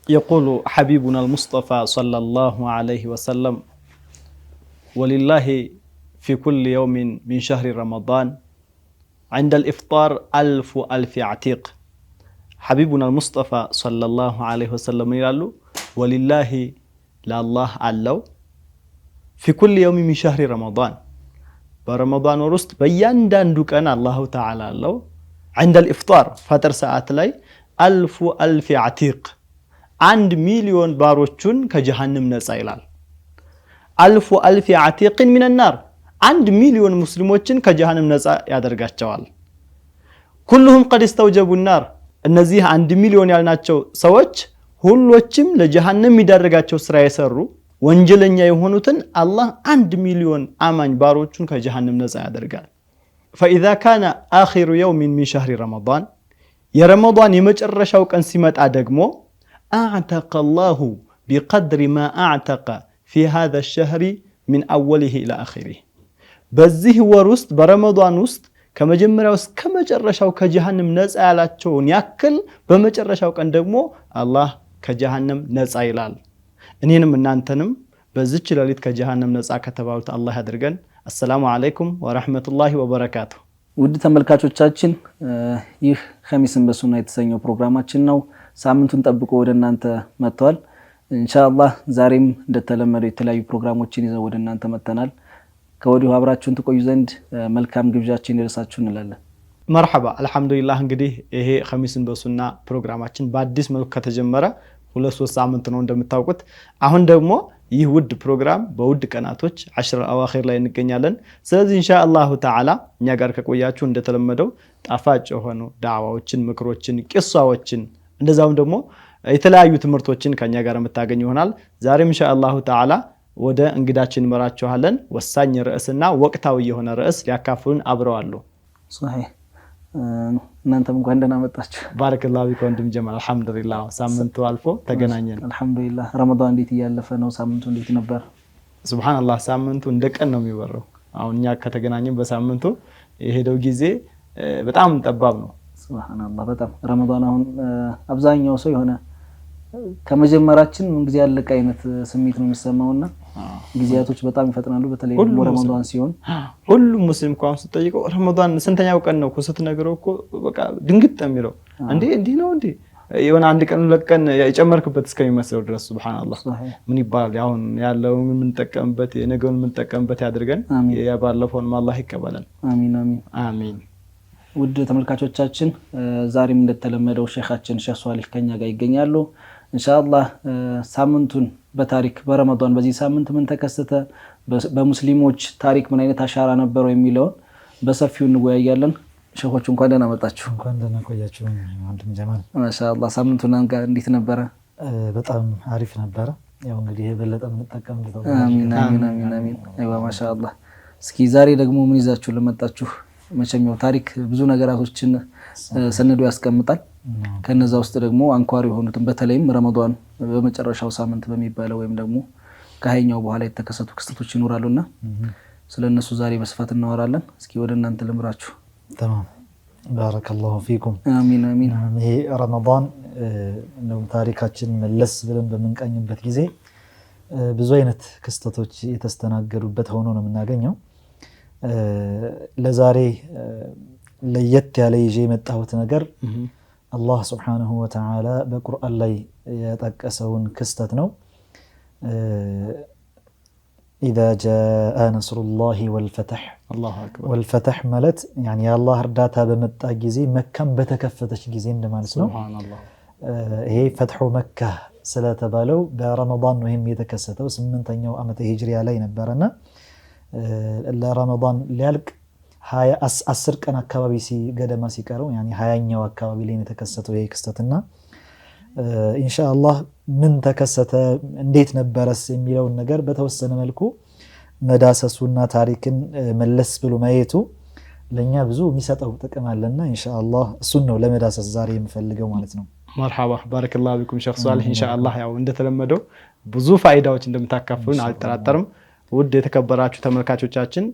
يقول حبيبنا المصطفى صلى الله عليه وسلم ولله في كل يوم من شهر رمضان عند الإفطار ألف عتيق. حبيبنا المصطفى صلى الله عليه وسلم يقول ولله لا الله علو في كل يوم من شهر رمضان برمضان ورست بياندان دوكان الله تعالى علو عند الإفطار فتر ساعات لي ألف عتيق 1,000,000 ባሮቹን ከጀሃነም ነፃ ይላል። ألف عتيق من النار 1,000,000 ሙስሊሞችን ከጀሃነም ነፃ ያደርጋቸዋል። كلهم قد استوجبوا النار እነዚህ 1,000,000 ያልናቸው ሰዎች ሁሎችም ለጀሃነም የሚዳርጋቸው ስራ የሰሩ ወንጀለኛ የሆኑትን አላህ 1,000,000 አማኝ ባሮቹን ከጀሃነም ነፃ ያደርጋል። فإذا كان آخر يوم من شهر رمضان የረመዳን የመጨረሻው ቀን ሲመጣ ደግሞ أعتق الله بقدر ما أعتق في هذا الشهر من أوله إلى آخره በዚህ ወር ውስጥ በረመዳን ውስጥ ከመጀመሪያው እስከ መጨረሻው ከጀሃነም ነፃ ያላቸውን ያክል በመጨረሻው ቀን ደግሞ አላህ ከጀሃነም ነፃ ይላል። እኔንም እናንተንም በዚች ሌሊት ከጀሃነም ነፃ ከተባሉት አላህ ያድርገን። አሰላሙ አለይኩም ወራህመቱላሂ ወበረካቱ። ውድ ተመልካቾቻችን ይህ ኸሚስን በሱና የተሰኘው ፕሮግራማችን ነው። ሳምንቱን ጠብቆ ወደ እናንተ መጥቷል። ኢንሻአላህ ዛሬም እንደተለመደው የተለያዩ ፕሮግራሞችን ይዘው ወደ እናንተ መጥተናል። ከወዲሁ አብራችሁን ትቆዩ ዘንድ መልካም ግብዣችን ይደርሳችሁ እንላለን። መርሐባ አልহামዱሊላህ። እንግዲህ ይሄ ኸሚስን በሱና ፕሮግራማችን በአዲስ መልኩ ከተጀመረ 2-3 ሳምንት ነው እንደምታውቁት። አሁን ደግሞ ይህ ውድ ፕሮግራም በውድ ቀናቶች 10 አዋኺር ላይ እንገኛለን። ስለዚህ ኢንሻአላህ ተዓላ እኛ ጋር ከቆያችሁ እንደተለመደው ጣፋጭ የሆኑ ዳዕዋዎችን፣ ምክሮችን፣ ቂሷዎችን እንደዛውም ደግሞ የተለያዩ ትምህርቶችን ከኛ ጋር የምታገኙ ይሆናል። ዛሬም ኢንሻአላህ ተዓላ ወደ እንግዳችን መራችኋለን። ወሳኝ ርዕስና ወቅታዊ የሆነ ርዕስ ሊያካፍሉን አብረዋሉ። ሶሂህ እናንተም እንኳን ደህና መጣችሁ። ባረከላሁ ፊክ ወንድም ጀማል። አልহামዱሊላህ ሳምንቱ አልፎ ተገናኘን። አልহামዱሊላህ ረመዳን እንዴት ያለፈ ነው? ሳምንቱ እንዴት ነበር? ሱብሃንአላህ ሳምንቱ እንደቀን ነው የሚወራው። አሁን እኛ ከተገናኘን በሳምንቱ የሄደው ጊዜ በጣም ጠባብ ነው። ሱብሃንአላህ በጣም ረመዳን አሁን አብዛኛው ሰው የሆነ ከመጀመራችን ምን ጊዜ ያለቀ አይነት ስሜት ነው የሚሰማውና ጊዜያቶች በጣም ይፈጥናሉ። በተለይ ረመዳን ሲሆን ሁሉም ሙስሊም እንኳን ሲጠይቀው ረመዳን ስንተኛው ቀን ነው ኩስት ነገረው እኮ በቃ ድንግጥ የሚለው እንዴ ነው እንዴ የሆነ አንድ ቀን ለቀን የጨመርክበት እስከሚመስለው ድረስ ሱብሃንአላህ ምን ይባላል። አሁን ያለው ምን ተጠቀምበት የነገውን ምን ተጠቀምበት ያድርገን። ያባለፈውን አላህ ይቀበለን። አሚን አሚን አሚን። ውድ ተመልካቾቻችን ዛሬም እንደተለመደው ሼኻችን ሼኽ ሷሊህ ከኛ ጋር ይገኛሉ። ኢንሻአላህ ሳምንቱን በታሪክ በረመዳን በዚህ ሳምንት ምን ተከሰተ፣ በሙስሊሞች ታሪክ ምን አይነት አሻራ ነበረው የሚለውን በሰፊው እንወያያለን። ሼኾቹ እንኳን ደህና መጣችሁ። እንኳን ደህና ቆያችሁ ወንድም ጀማል። ማሻአላህ ሳምንቱን እንዴት ነበረ? በጣም አሪፍ ነበረ። ያው እንግዲህ የበለጠ እንጠቀም ነው። አሚን አሚን አሚን አሚን። አይዋ ማሻአላህ። እስኪ ዛሬ ደግሞ ምን ይዛችሁ ለመጣችሁ? መቼም ታሪክ ብዙ ነገራቶችን ሰነዱ ያስቀምጣል። ከነዛ ውስጥ ደግሞ አንኳር የሆኑትን በተለይም ረመዳን በመጨረሻው ሳምንት በሚባለው ወይም ደግሞ ከሀያኛው በኋላ የተከሰቱ ክስተቶች ይኖራሉና ስለነሱ ዛሬ በስፋት እናወራለን። እስኪ ወደ እናንተ ልምራችሁ። تمام ባረከላሁ ፊኩም። አሚን አሚን። ይሄ ረመዳን ነው ታሪካችን መለስ ብለን በመንቀኝበት ጊዜ ብዙ አይነት ክስተቶች የተስተናገዱበት ሆኖ ነው የምናገኘው። ለዛሬ ለየት ያለ ይዤ የመጣሁት ነገር አላህ ሱብሓነሁ ወተዓላ በቁርአን ላይ የጠቀሰውን ክስተት ነው። إذا جاء نصر الله والفتح الله أكبر والفتح ملت يعني الله እርዳታ በመጣ ጊዜ መካም በተከፈተች ጊዜ እንደማለት ነው። ሱብሃንአላህ ይሄ ፈትሑ መካ ስለተባለው በረመዳን ነው የተከሰተው 8ኛው ዓመተ ሂጅሪያ ላይ ነበርና ለረመዳን ሊያልቅ 10 ቀን አካባቢ ገደማ ሲቀረው يعني 20ኛው አካባቢ ላይ የተከሰተው ይሄ ክስተትና ኢንሻአላህ ምን ተከሰተ እንዴት ነበርስ የሚለው ነገር በተወሰነ መልኩ መዳሰሱና ታሪክን መለስ ብሎ ማየቱ ለኛ ብዙ የሚሰጠው ጥቅም አለና ኢንሻአላህ እሱን ነው ለመዳሰስ ዛሬ የምፈልገው ማለት ነው። መርሐባ ባረከላሁ ፊኩም ሼኽ ሷሊህ። ኢንሻአላህ ያው እንደተለመደው ብዙ ፋይዳዎች እንደምታካፍሉን አልጠራጠርም። ውድ የተከበራችሁ ተመልካቾቻችን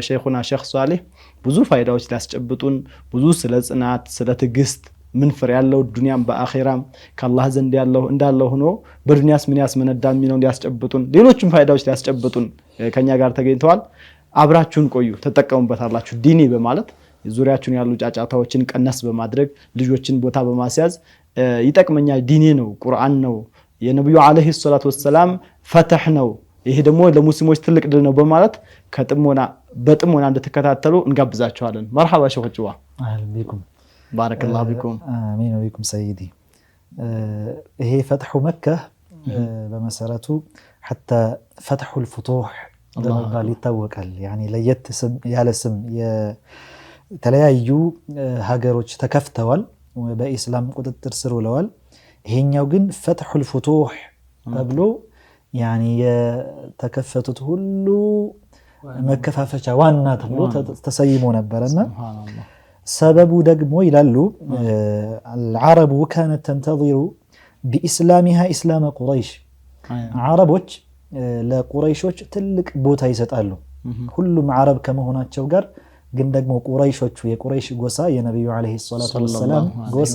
ሼኹና ሼኽ ሷሊህ ብዙ ፋይዳዎች ሊያስጨብጡን ብዙ ስለ ጽናት ስለ ትዕግስት ምን ፍሬ ያለው ዱንያም በአኺራም ከአላህ ዘንድ ያለው እንዳለው ሆኖ በዱንያስ ምን ያስመነዳል የሚለውን ሊያስጨብጡን ሌሎችም ፋይዳዎች ሊያስጨብጡን ከኛ ጋር ተገኝተዋል። አብራችሁን ቆዩ፣ ተጠቀሙበታላችሁ። ዲኒ በማለት ዙሪያችሁን ያሉ ጫጫታዎችን ቀነስ በማድረግ ልጆችን ቦታ በማስያዝ ይጠቅመኛል፣ ዲኔ ነው፣ ቁርአን ነው፣ የነብዩ አለይሂ ሰላቱ ወሰለም ፈትህ ነው፣ ይሄ ደግሞ ለሙስሊሞች ትልቅ ድል ነው በማለት በጥሞና እንድትከታተሉ እንጋብዛችኋለን። መርሐባ ሸኹዋ አህለን ቢኩም ባረከላሁ ቢኩም አሚን ወቢኩም ሰይዲ። ይሄ ፈትሑ መካ በመሰረቱ ሐታ ፈትሑል ፉቱህ በመባል ይታወቃል። ያኒ ለየት ያለ ስም የተለያዩ ሀገሮች ተከፍተዋል፣ በኢስላም ቁጥጥር ስር ውለዋል። ይሄኛው ግን ፈትሑል ፉቱህ ተብሎ ያኒ የተከፈቱት ሁሉ መከፋፈቻ ዋና ተብሎ ተሰይሞ ነበርና ሰበቡ ደግሞ ይላሉ العرب كانت تنتظر بإسلامها إسلام قريش عربዎች ለቁረይሾች ትልቅ ቦታ ይሰጣሉ። ሁሉም አረብ ከመሆናቸው ጋር ግን ደግሞ ቁረይሾቹ የቁረይሽ ጎሳ የነብዩ አለይሂ ሰላቱ ወሰለም ጎሳ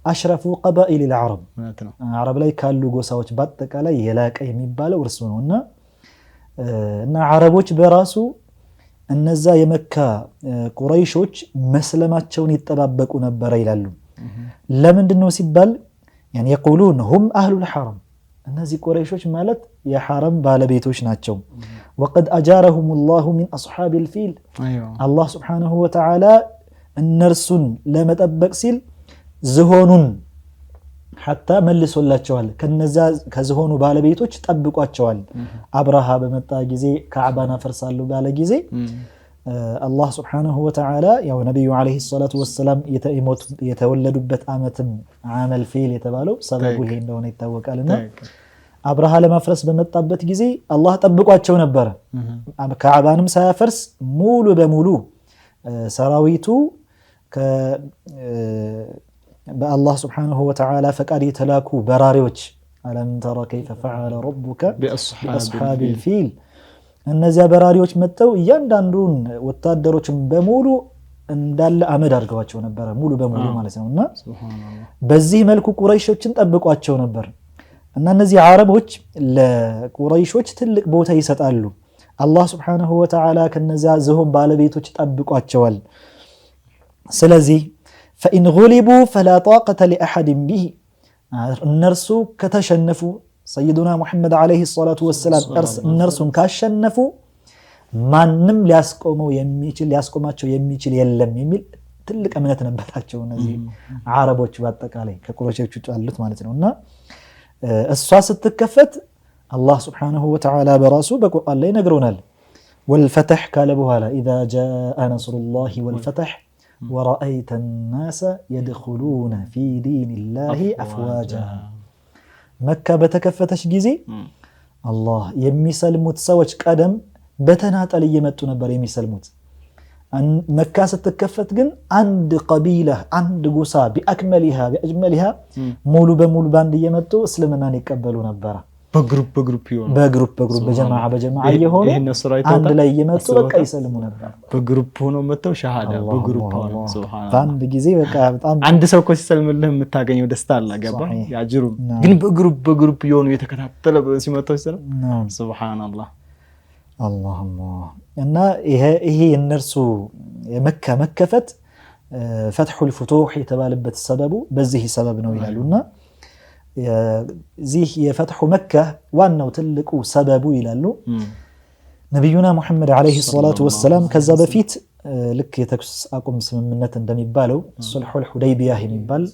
አሽረፉ ቀባኢል العرب አረብ ላይ ካሉ ጎሳዎች በአጠቃላይ የላቀ የሚባለው እርሱ ነውና እና አረቦች በራሱ እነዛ የመካ ቁረይሾች መስለማቸውን ይጠባበቁ ነበር ይላሉ። ለምንድነው ሲባል يعني يقولون هم أهل الحرم እነዚህ ቁረይሾች ማለት የሐረም ባለቤቶች ናቸው። وقد أجارهم الله من أصحاب الفيل الله سبحانه وتعالى እነርሱን ለመጠበቅ ሲል ዝሆኑን ሐታ መልሶላቸዋል። ከነዛ ከዝሆኑ ባለቤቶች ጠብቋቸዋል። አብርሃ በመጣ ጊዜ ካዕባን አፈርሳለሁ ባለ ጊዜ አላህ Subhanahu Wa Ta'ala ያው ነብዩ አለይሂ ሰላቱ ወሰለም የተወለዱበት አመትም ዓመል ፊል የተባለው ሰበቡ ይሄ እንደሆነ ይታወቃልና አብርሃ ለማፍረስ በመጣበት ጊዜ አላህ ጠብቋቸው ነበር። ካዕባንም ሳያፈርስ ሙሉ በሙሉ ሰራዊቱ በአላህ Subhanahu Wa Ta'ala ፈቃድ የተላኩ በራሪዎች አለም ተራ ከይፈ ፈዐለ ረቡከ ቢአስሐቢል ፊል እነዚያ በራሪዎች መጥተው እያንዳንዱን ወታደሮችን በሙሉ እንዳለ አመድ አድርገዋቸው ነበር፣ ሙሉ በሙሉ ማለት ነውና በዚህ መልኩ ቁረይሾችን ጠብቋቸው ነበር። እና እነዚህ አረቦች ለቁረይሾች ትልቅ ቦታ ይሰጣሉ። አላህ Subhanahu Wa Ta'ala ከነዚያ ዝሆን ባለቤቶች ጠብቋቸዋል። ስለዚህ فإن غلبوا فلا طاقة لأحد به እነርሱ ከተሸነፉ ሰይዱና ሙሐመድ አለይሂ ሰላቱ ወሰለም እነርሱን ካሸነፉ ማንም ሊያስቆማቸው የሚችል የለም የሚል ትልቅ እምነት ነበራቸው እነዚህ አረቦች በአጠቃላይ ከቁረይሾች ያሉት ማለት ነውና እሷ ስትከፈት አላህ Subhanahu Wa Ta'ala በራሱ በቁርአን ላይ ነግሮናል። ወልፈትህ ካለ በኋላ إذا جاء نصر الله والفتح ورأيت الناس يدخلون في دين الله أفواجا መካ በተከፈተች ጊዜ አላህ የሚሰልሙት ሰዎች ቀደም በተናጠል እየመጡ ነበር የሚሰልሙት። መካ ስትከፈት ግን አንድ ቀቢላ አንድ ጎሳ بأجملها ሙሉ በሙሉ ባንድ እየመጡ እስልምናን ይቀበሉ ነበር። በግሩፕ በጀማዓ እየሆኑ አንድ ላይ እየመጡ በቃ ይሰልሙ ነበር። በግሩፕ ሆኖ መተው ሸሃዳ በግሩፕ ሆኖ ሱብሃንአላህ አንድ ጊዜ በቃ በጣም አንድ ሰው እኮ ሲሰልምልህ የምታገኘው ደስታ አለ ገባ ያጅሩ ግን በግሩፕ የሆኑ የተከታተለ ሲመጣው ይሰለም ሱብሃንአላህ አላህ እና ይሄ እነርሱ የመካ መከፈት ፈትሑል ፉቱህ የተባለበት ሰበቡ በዚህ ሰበብ ነው ይላሉና ዚህ የፈትሑ መካ ዋናው ትልቁ ሰበቡ ይላሉ ነብዩና ሙሐመድ አለይሂ ሰላቱ ወሰለም ከዛ በፊት ልክ የተኩስ አቁም ስምምነት እንደሚባለው ሱልሁል ሁደይቢያ የሚባል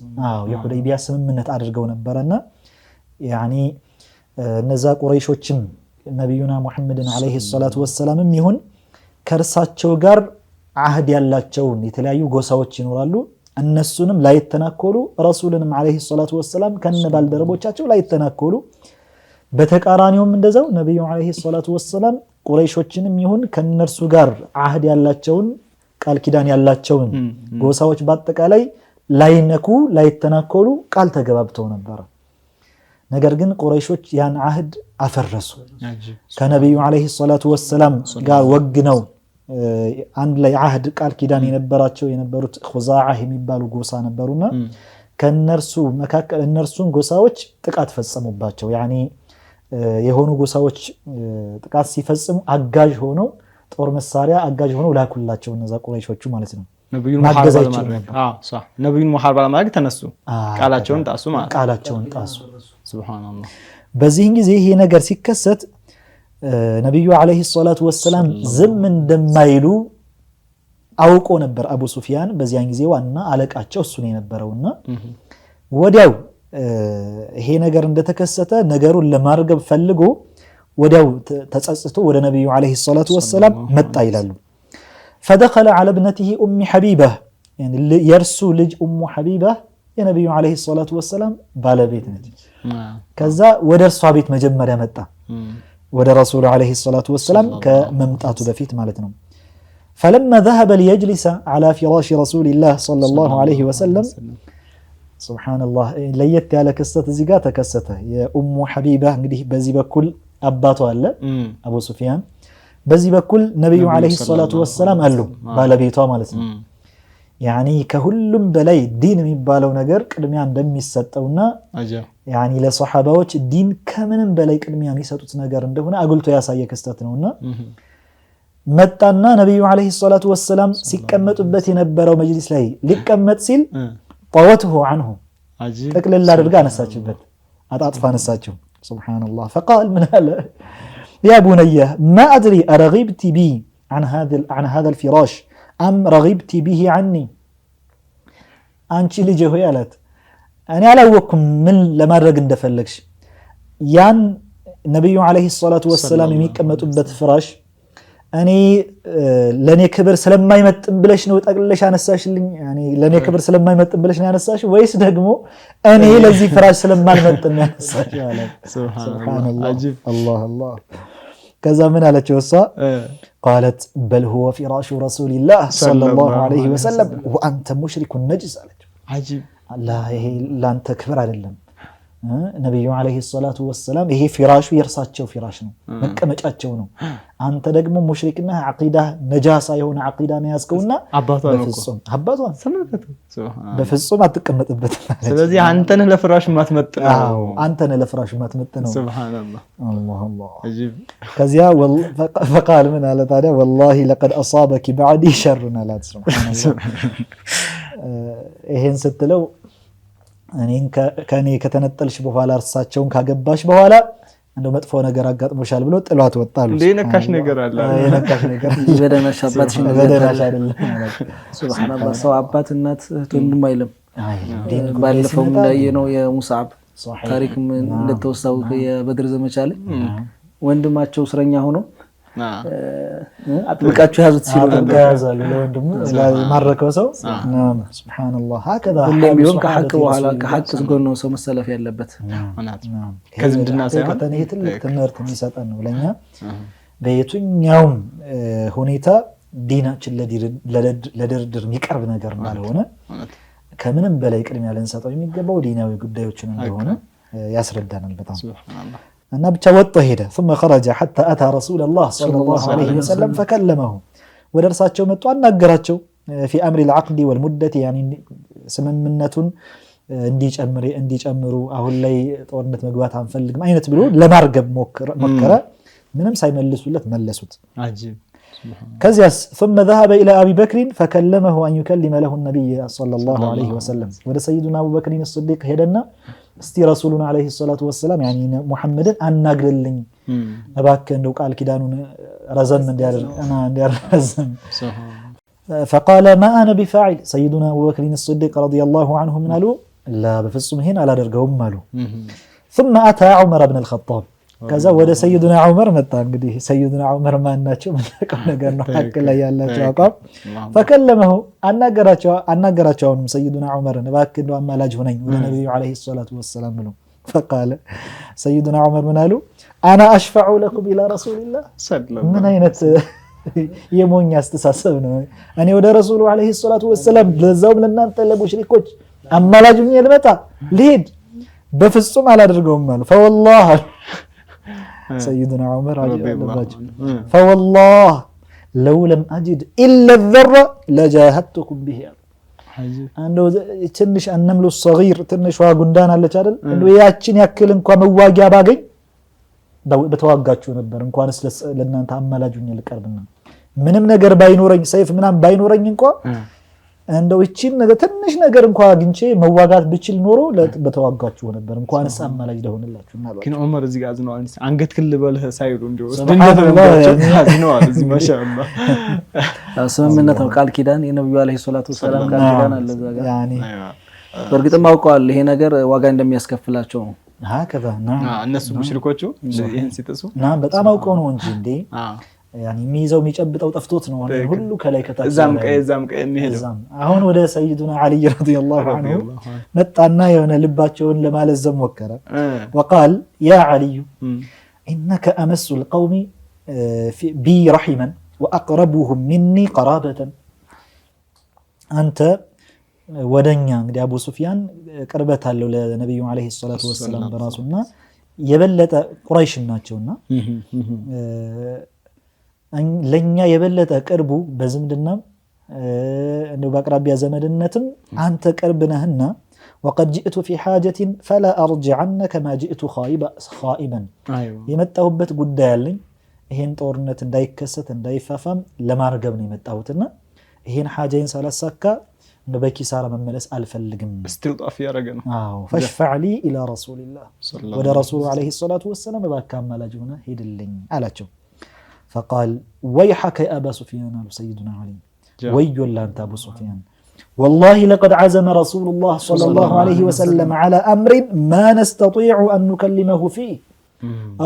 የሁደይቢያ ስምምነት አድርገው ነበርና ያኒ እነዛ ቁረይሾችም ነብዩና ሙሐመድን አለይሂ ሰላቱ ወሰለም ይሁን ከርሳቸው ጋር አህድ ያላቸውን የተለያዩ ጎሳዎች ይኖራሉ እነሱንም ላይተናኮሉ ረሱልንም አለይሂ ሰላቱ ወሰለም ከነ ባልደረቦቻቸው ላይተናኮሉ በተቃራኒውም እንደዛው ነብዩ አለይሂ ሰላቱ ወሰለም ቁረይሾችንም ይሁን ከነርሱ ጋር አህድ ያላቸውን ቃል ኪዳን ያላቸውን ጎሳዎች በአጠቃላይ ላይነኩ ላይተናኮሉ ቃል ተገባብተው ነበር። ነገር ግን ቁረይሾች ያን አህድ አፈረሱ። ከነብዩ አለይሂ ሰላቱ ወሰለም ጋር ወግነው አንድ ላይ አህድ ቃል ኪዳን የነበሩት ኹዛዓ የሚባሉ ጎሳ ነበሩና ከነርሱ መካከል እነርሱን ጎሳዎች ጥቃት ፈጸሙባቸው። ያኒ የሆኑ ጎሳዎች ጥቃት ሲፈጽሙ አጋዥ ሆነው ጦር መሳሪያ አጋዥ ሆነው ላኩላቸው እነዛ ቁረይሾቹ ማለት ነው። ነብዩን ሙሐረብ ለማድረግ ተነሱ፣ ቃላቸውን ጣሱ ማለት ቃላቸውን ጣሱ። ሱብሃንአላህ። በዚህ ጊዜ ይሄ ነገር ሲከሰት ነብዩ አለይሂ ሰላቱ ወሰላም ዝም እንደማይሉ አውቆ ነበር አቡ ሱፊያን። በዚያን ጊዜ ዋና አለቃቸው እሱ ነው የነበረውና ወዲያው ይሄ ነገር እንደተከሰተ ነገሩን ለማርገብ ፈልጎ ወዲያው ተጸጽቶ ወደ ነብዩ አለይሂ ሰላቱ ወሰላም መጣ ይላሉ። فدخل على ابنته ام حبيبه يعني የርሱ ልጅ ኡሙ ሐቢባ የነብዩ አለይሂ ሰላቱ ወሰላም ባለቤት ነች። ከዛ ወደ እርሷ ቤት መጀመሪያ መጣ ወደ ረሱሉ አለይሂ ሰላቱ ወሰላም ከመምጣቱ በፊት ማለት ነው። فلما ذهب ليجلس على فراش رسول الله صلى الله عليه وسلم سبحان الله ለየት ያለ ክስተት እዚህ ጋር ተከሰተ። የኡሙ ሐቢባ እንግዲህ በዚህ በኩል አባቷ አለ አቡ ሱፊያን፣ በዚህ በኩል ነብዩ አለይሂ ሰላቱ ወሰላም አሉ ባለቤቷ ማለት ነው። ያኒ ከሁሉም በላይ ዲን የሚባለው ነገር ቅድሚያ እንደሚሰጠውና ያኒ ለሷሐባዎች ዲን ከምንም በላይ ቅድሚያ የሚሰጡት ነገር እንደሆነ አጉልቶ ያሳየ ክስተት ነውና መጣና ነብዩ አለይሂ ሰላቱ ወሰላም ሲቀመጡበት የነበረው መጅሊስ ላይ ሊቀመጥ ሲል طوته عنه ጠቅልል አድርጋ አነሳችበት፣ አጣጥፋ አነሳችው። ሱብሃንአላህ فقال من هذا يا بني ما أدري أرغبت بي عن هذا الفراش أم رغبت به عني አንቺ ልጅ ሆይ አላት እኔ አላወኩም ምን ለማድረግ እንደፈለግሽ ያን ነብዩ አለይሂ ሰላቱ ወሰላም የሚቀመጡበት ፍራሽ እኔ ለኔ ክብር ስለማይመጥን ብለሽ ነው ጠቅልለሽ አነሳሽልኝ? ያኒ ለኔ ክብር ስለማይመጥን ብለሽ ነው ያነሳሽ ወይስ ደግሞ እኔ ለዚህ ፍራሽ ስለማልመጥን ነው ያነሳሽ? ሱብሃንአላህ አጂብ አላህ አላህ። ከዛ ምን አለችው እሷ? قالت بل هو فراش رسول الله صلى الله عليه وسلم وانت مشرك نجس አለችው። አጂብ አላህ ይሄ ላንተ ክብር አይደለም ነብዩ አለይሂ ሰላቱ ወሰላም ይሄ ፍራሹ የርሳቸው ፍራሽ ነው፣ መቀመጫቸው ነው። አንተ ደግሞ ሙሽሪክና አቂዳ ነጃሳ የሆነ አቂዳ ነው ያዝከውና በፍጹም አባቷን በፍጹም አትቀመጥበትም። ስለዚህ አንተ ነህ ለፍራሹ ማትመጥነው፣ አንተ ነህ ለፍራሹ ማትመጥነው። ሱብሃንአላህ አላህ አላህ አጂብ። ከዚያ فقال من على ታዲያ والله لقد اصابك بعدي شر አላት። ሱብሃንአላህ ይሄን ስትለው እኔን ከኔ ከተነጠልሽ በኋላ እርሳቸውን ካገባሽ በኋላ እንደው መጥፎ ነገር አጋጥሞሻል ብሎ ጥሏት ወጣሉ። የነካሽ ነገር አለ የነካሽ ነገር በደናሽ አባትሽ በደናሽ አይደለም። ሱብሃንአላህ ሰው አባት እናት ወንድም አይልም። ባለፈው እንዳየነው የሙስዓብ ታሪክ እንደተወሳው የበድር ዘመቻ ላይ ወንድማቸው እስረኛ ሆኖ አጥብቃችሁ ያዙት ሲሉ ተጋዛሉ ለወንድሙ ማረከው ሰው ሱብሃንአላህ هكذا ሁሌም ቢሆን ከሐቅ በኋላ ከሐቅ ጎን ነው ሰው መሰለፍ ያለበት። ከዝምድና ሳይሆን ከተኔ ትልቅ ትምህርት የሚሰጠን ነው ለኛ በየትኛውም ሁኔታ ዲናችን ለድርድር የሚቀርብ ነገር እንዳልሆነ ከምንም በላይ ቅድሚያ ልንሰጠው የሚገባው ዲናዊ ጉዳዮችን እንደሆነ ያስረዳናል በጣም ሱብሃንአላህ። እና ብቻ ወጥቶ ሄደ ثم خرج حتى اتى رسول الله صلى الله عليه وسلم فكلمه ወደ እርሳቸው መጥቶ አናገራቸው في امر العقد والمده يعني ስምምነቱን እንዲጨምሩ አሁን ላይ ጦርነት መግባት አንፈልግም አይነት ብሎ ለማርገብ ሞከረ። ምንም ሳይመልሱለት መለሱት። አጂብ ከዚያስ ثم ذهب الى ابي بكر فكلمه ان يكلم له النبي صلى الله عليه وسلم ወደ ሰይዱና አቡ በክር الصديق ሄደና እስቲ ረሱሉን አለይሂ ሰላቱ ወሰለም ያኒ ሙሐመድን አናግርልኝ እባክህ እንደው ቃል ኪዳኑን ረዘም እንዲያረዘም فقال ما انا بفاعل سيدنا ابو بكر الصديق رضي الله عنه من قالوا لا بفصم هنا على درجهم قالوا ثم اتى عمر بن الخطاب ከዛ ወደ ሰይዱና ዑመር መጣ። እንግዲህ ሰይዱና ዑመር ማናቸው መናቀው ነገር ነው ሐቅ ላይ ያላቸው አቋም فكلمه አናገራቸው ሰይዱና ዑመርን እባክህ እንደው አማላጅ ሆነኝ ወደ ነብዩ አለይሂ ሰላቱ ወሰለም ብሎ فقال ሰይዱና ዑመር ምን አሉ انا اشفع لكم الى رسول الله ምን አይነት የሞኝ አስተሳሰብ ነው? እኔ ወደ ረሱሉ አለይሂ ሰላቱ ወሰለም ለዛውም ለናንተ ለሙሽሪኮች አማላጅ ሆኜ ልመጣ ልሄድ በፍጹም አላደርገውም አሉ። فوالله سيدنا عمر فوالله ለው ለም አጅድ ኢለ ዘረ ለጃሀድቱኩም ቢሂ አሉ። እንደው ትንሽ አነምሉ ሰጊር ትንሿ ጉንዳን አለች አይደል? እንደው ያችን ያክል እንኳን መዋጊያ ባገኝ በተዋጋችሁ ነበር። እንኳንስ ለእናንተ አማላጁኝ ልቀርብና ምንም ነገር ባይኖረኝ ሰይፍ ምናምን ባይኖረኝ እንኳን እንደው እቺን ነገር ትንሽ ነገር እንኳን አግኝቼ መዋጋት ብችል ኖሮ በተዋጋችሁ ነበር። እንኳንስ አማላጅ ለሆነላችሁ እና ግን ዑመር እዚህ ጋር አዝነው አንገት ክል በልህ ሳይሉ እንደው አዝነው እዚህ ማሻአላህ ስምምነት ነው፣ ቃል ኪዳን የነብዩ አለይሂ ሰላቱ ወሰላም ቃል ኪዳን አለ እዛ ጋር ያኒ በእርግጥም አውቀዋል ይሄ ነገር ዋጋ እንደሚያስከፍላቸው ነው። ከዛ እነሱ ሙሽሪኮቹ ይሄን ሲጥሱ በጣም አውቀው ነው እንጂ እንዴ ያኒ የሚይዘው የሚጨብጠው ጠፍቶት ነው ሁሉ ከላይ ከታች እዛም ቀይ የሚሄደው። አሁን ወደ ሰይዱና አሊ ረዲየላሁ ዐንሁ መጣና የሆነ ልባቸውን ለማለዘም ሞከረ። وقال يا علي انك امس القوم بي رحما واقربهم مني قرابه አንተ ወደኛ እንግዲህ አቡ ሱፊያን ቅርበት አለው ለነብዩ አለይሂ ሰላቱ ወሰለም በራሱና የበለጠ ቁረይሽ ናቸውና ለኛ የበለጠ ቅርቡ በዝምድናም እንደው በአቅራቢያ ዘመድነትም አንተ ቅርብ ነህና وقد جئت في حاجه فلا ارجعنك ما جئت خائبا የመጣሁበት ጉዳይ አለኝ ይሄን ጦርነት እንዳይከሰት እንዳይፋፋም ለማርገብ ነው የመጣሁትና ይሄን ሐጃዬን ሳላሳካ በኪሳራ መመለስ አልፈልግም። استلطاف ያረገ ነው። فاشفع لي الى رسول الله ወደ ረሱሉ አለይሂ ሰላቱ ወሰለም ባካም ማላጅና ሄድልኝ አላቸው። فقال ويحك يا أبا سفيان سيدنا علي ويل أنت أبو سفيان والله لقد عزم رسول الله صلى الله عليه وسلم على أمر ما نستطيع أن نكلمه فيه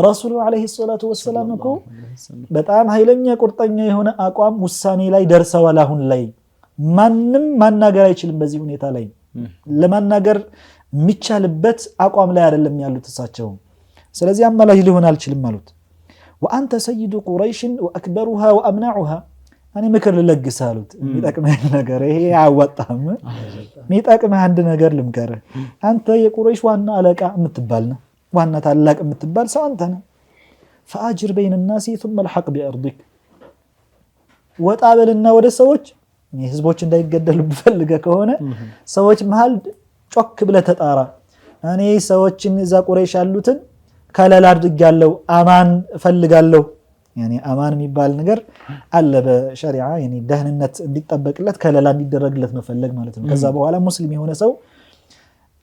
رسول عليه الصلاة والسلام كو بتأم هيلنيا قرطنيا هنا أقوام وساني لاي درس ولا هن لاي من ناقر يشلم بزيون يتالاي لمن ناقر ميتشالبت أقوام لا يعلم يالو تساتشو سلازي أما لا يلهون الشلم مالوت وأنت سيد قريش وأكبرها وأمنعها أنا مكر للجس هالوت ميتك ما نجاره هي عوضتهم ميتك ما عندنا نجار لمكره أنت يا قريش وأنا عليك متبالنا وأنا تعلق متبال سو أنتنا فأجر بين الناس ثم الحق بأرضك وتقابل النور السوج يحسبوش إن ده يقدر بفلقة كهونه سوج محل شك بلا تتأرى أنا سوج إن إذا قريش علوتن ከለላ አድርጋለሁ አማን ፈልጋለሁ ያኒ አማን የሚባል ነገር አለ በሸሪዓ ያኒ ደህንነት እንዲጠበቅለት ከለላ እንዲደረግለት ነው ፈለግ ማለት ነው። ከዛ በኋላ ሙስሊም የሆነ ሰው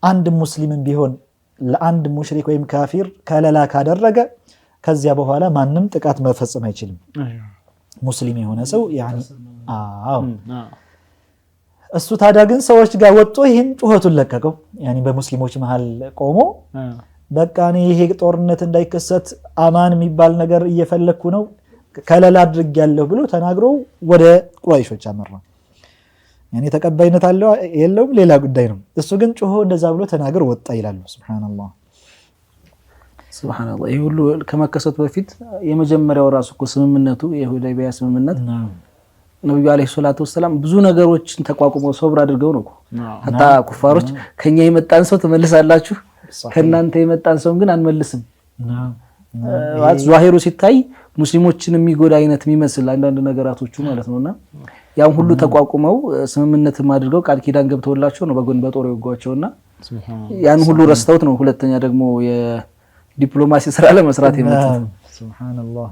አንድ ሙስሊምን ቢሆን ለአንድ ሙሽሪክ ወይም ካፊር ከለላ ካደረገ ከዚያ በኋላ ማንም ጥቃት መፈጸም አይችልም። ሙስሊም የሆነ ሰው ያኒ እሱ ታዲያ ግን ሰዎች ጋር ወጥቶ ይሄን ጩኸቱን ለቀቀው። ያኒ በሙስሊሞች መሃል ቆሞ በቃ እኔ ይሄ ጦርነት እንዳይከሰት አማን የሚባል ነገር እየፈለኩ ነው ከለላ አድርጋለሁ ብሎ ተናግሮ ወደ ቁረይሾች አመራ። ያኔ ተቀባይነት አለው የለውም ሌላ ጉዳይ ነው። እሱ ግን ጮሆ እንደዛ ብሎ ተናግሮ ወጣ ይላሉ። ሱብሃንአላህ ሱብሃንአላህ። ይሄ ሁሉ ከመከሰቱ በፊት የመጀመሪያው ራሱ እኮ ስምምነቱ የሁዳይቢያ ስምምነት ነብዩ አለይሂ ሰላቱ ወሰለም ብዙ ነገሮችን ተቋቁመው ሶብር አድርገው ነው አታ ኩፋሮች ከኛ የመጣን ሰው ተመልሳላችሁ ከናንተ የመጣን ሰው ግን አንመልስም ዋት ዛሂሩ ሲታይ ሙስሊሞችን የሚጎዳ አይነት የሚመስል አንዳንድ ነገራቶቹ ማለት ነውና ያው ሁሉ ተቋቁመው ስምምነትም አድርገው ቃል ኪዳን ገብተውላቸው ነው በጎን በጦር ይጓቸውና ያን ሁሉ ረስተውት ነው ሁለተኛ ደግሞ የዲፕሎማሲ ስራ ለመስራት የመጣው። ሱብሃንአላህ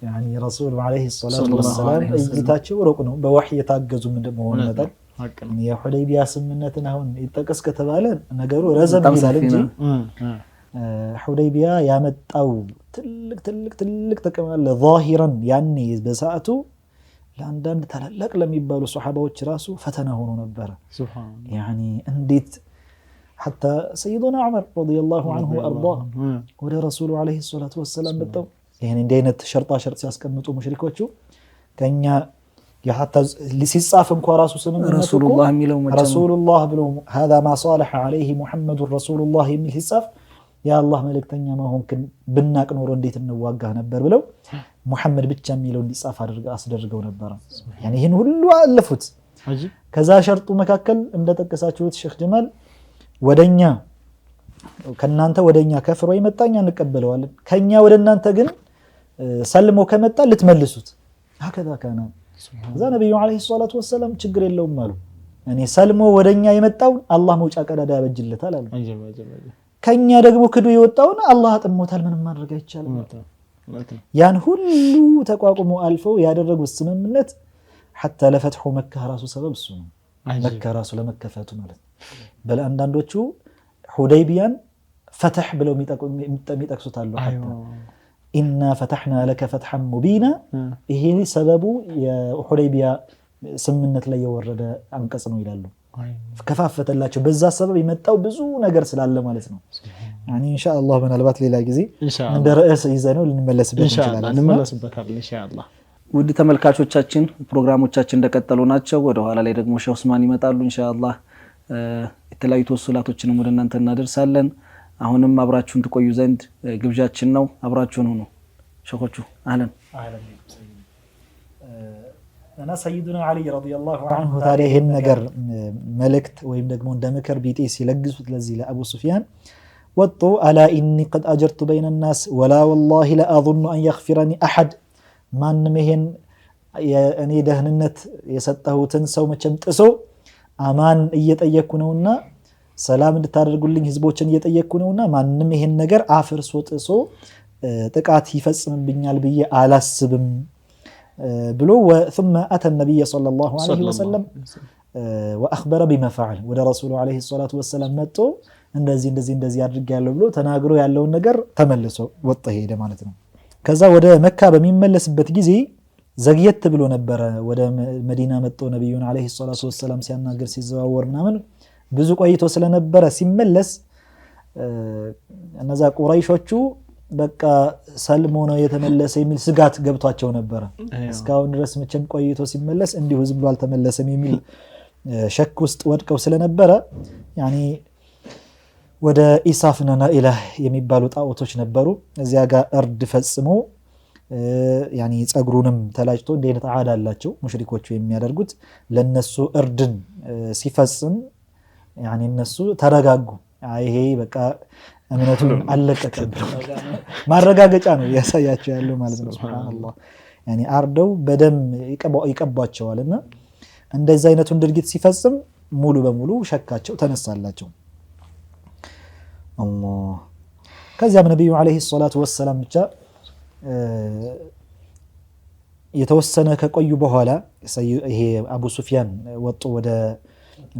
ያኒ ረሱል አለይሂ ሰላቱ ወሰለም እይታቸው ሩቅ ነው በወህይ የታገዙ እንደሆነ መጣል የሁዳይቢያ ስምምነትን አሁን ይጠቀስ ከተባለ ነገሩ ረዘም ይላል እንጂ ሁዳይቢያ ያመጣው ትልቅ ጥቅም አለ ዛሂራን ያኔ በሰዓቱ ለአንዳንድ ታላላቅ ለሚባሉ ሱሐባዎች ራሱ ፈተና ሆኖ ነበር። ያኒ እንዴት حتى سيدنا عمر رضي الله عنه وارضاه ወደ ረሱሉ አለይሂ ሰላቱ ወሰለም መጣው ይሄን እንደ አይነት ሸርጣ ሲያስቀምጡ ሙሽሪኮቹ ከኛ حتى لسيصاف እንኳን ራሱ ስምምነቱ ረሱሉላህ የሚለው ረሱሉላህ ብሎ هذا ما صالح عليه محمد رسول الله የሚል ሲጻፍ ያ አላህ መልእክተኛ መሆንክን ብናቅ ኖሮ እንዴት እንዋጋ ነበር ብለው ሙሐመድ ብቻ የሚለው እንዲጻፍ አስደርገው ነበር። ያኒ ይሄን ሁሉ አለፉት። ከዛ ሸርጡ መካከል እንደተጠቀሳችሁት ሼክ ጀማል ወደኛ ከናንተ ወደኛ ከፍሮ ይመጣኛ እንቀበለዋለን ከኛ ወደናንተ ግን ሰልሞ ከመጣ ልትመልሱት هكذا كان እዛ ነብዩ አለይሂ ሰላቱ ወሰለም ችግር የለውም አሉ። እኔ ሰልሞ ወደኛ የመጣው አላህ መውጫ ቀዳዳ ያበጅለታል አሉ። ከኛ ደግሞ ክዶ የወጣውን አላህ አጥሞታል፣ ምንም ማድረግ አይቻልም። ያን ሁሉ ተቋቁሞ አልፈው ያደረጉት ስምምነት حتى ለፈትሑ መካ ራሱ ሰበብ እሱ ነው። መካ ራሱ ለመከፈቱ ማለት ነው። በአንዳንዶቹ ሁደይቢያን ፈትሕ ብለው የሚጠቅሱት አሉ። ኢና ፈተሕና ለከ ፈትሐን ሙቢና ይሄ ሰበቡ የሁደይቢያ ስምምነት ላይ የወረደ አንቀጽ ነው ይላሉ። ከፋፈተላቸው በዛ ሰበብ የመጣው ብዙ ነገር ስላለ ማለት ነው። ያኒ ኢንሻአላህ ምናልባት ሌላ ጊዜ እንደ ርዕስ ይዘነው ልንመለስበት ኢንሻአላህ። ውድ ተመልካቾቻችን ፕሮግራሞቻችን እንደቀጠሉ ናቸው። ወደ ኋላ ላይ ደግሞ ሼህ ዑስማን ይመጣሉ ኢንሻአላህ። የተለያዩ ተወሱላቶችንም ወደ እናንተ እናደርሳለን። አሁንም አብራችሁን ትቆዩ ዘንድ ግብዣችን ነው። አብራችሁን ሁኑ ሸኾቹ። አህለን እና ሰይዱና አሊ ረዲየላሁ ዐንሁ ታዲያ ይሄን ነገር መልእክት ወይም ደግሞ እንደ ምክር ቢጤ ሲለግሱት ለዚህ ለአቡ ሱፊያን ወጡ አላ ኢኒ ቀድ አጀርቱ በይነ الناس ولا والله لا اظن ان يغفرني احد ማንም ይሄን እኔ ደህንነት የሰጠሁትን ሰው መቼም ጥሶ አማን እየጠየኩ ነውና ሰላም እንድታደርጉልኝ ህዝቦችን እየጠየኩ ነውና ማንም ይሄን ነገር አፍርሶ ጥሶ ጥቃት ይፈጽምብኛል ብዬ አላስብም ብሎ ثم اتى النبي صلى الله عليه وسلم واخبر بما فعل ወደ ረሱሉ አለይሂ ሰላቱ ወሰለም መጥቶ እንደዚህ አድርጌያለሁ ብሎ ተናግሮ ያለውን ነገር ተመልሶ ወጣ ሄደ ማለት ነው። ከዛ ወደ መካ በሚመለስበት ጊዜ ዘግየት ብሎ ነበር ወደ መዲና መጥቶ ነብዩን አለይሂ ሰላቱ ወሰለም ሲያናገር ሲዘዋወርና ምን ብዙ ቆይቶ ስለነበረ ሲመለስ እነዛ ቁረይሾቹ በቃ ሰልሞ ነው የተመለሰ የሚል ስጋት ገብቷቸው ነበር። እስካሁን ድረስ መቼም ቆይቶ ሲመለስ እንዲሁ ዝም ብሎ አልተመለሰም የሚል ሸክ ውስጥ ወድቀው ስለነበረ ያኒ ወደ ኢሳፍና ናኢላህ የሚባሉ ጣዖቶች ነበሩ። እዚያ ጋር እርድ ፈጽሞ ያኒ ጸጉሩንም ተላጭቶ እንደነት ዓዳ አላቸው ሙሽሪኮቹ የሚያደርጉት ለነሱ እርድን ሲፈጽም ያኒ እነሱ ተረጋጉ። ይሄ በቃ እምነቱን አለቀቀም ማረጋገጫ ነው ያሳያቸው ያለው ማለት ነው። ሱብሃንአላህ ያኒ አርደው በደም ይቀባቸዋልና እንደዚህ አይነቱን ድርጊት ሲፈጽም ሙሉ በሙሉ ሸካቸው ተነሳላቸው። አላህ ከዚያም ነብዩ አለይሂ ሰላቱ ወሰለም ብቻ የተወሰነ ከቆዩ በኋላ ይሄ አቡ ሱፊያን ወጡ ወደ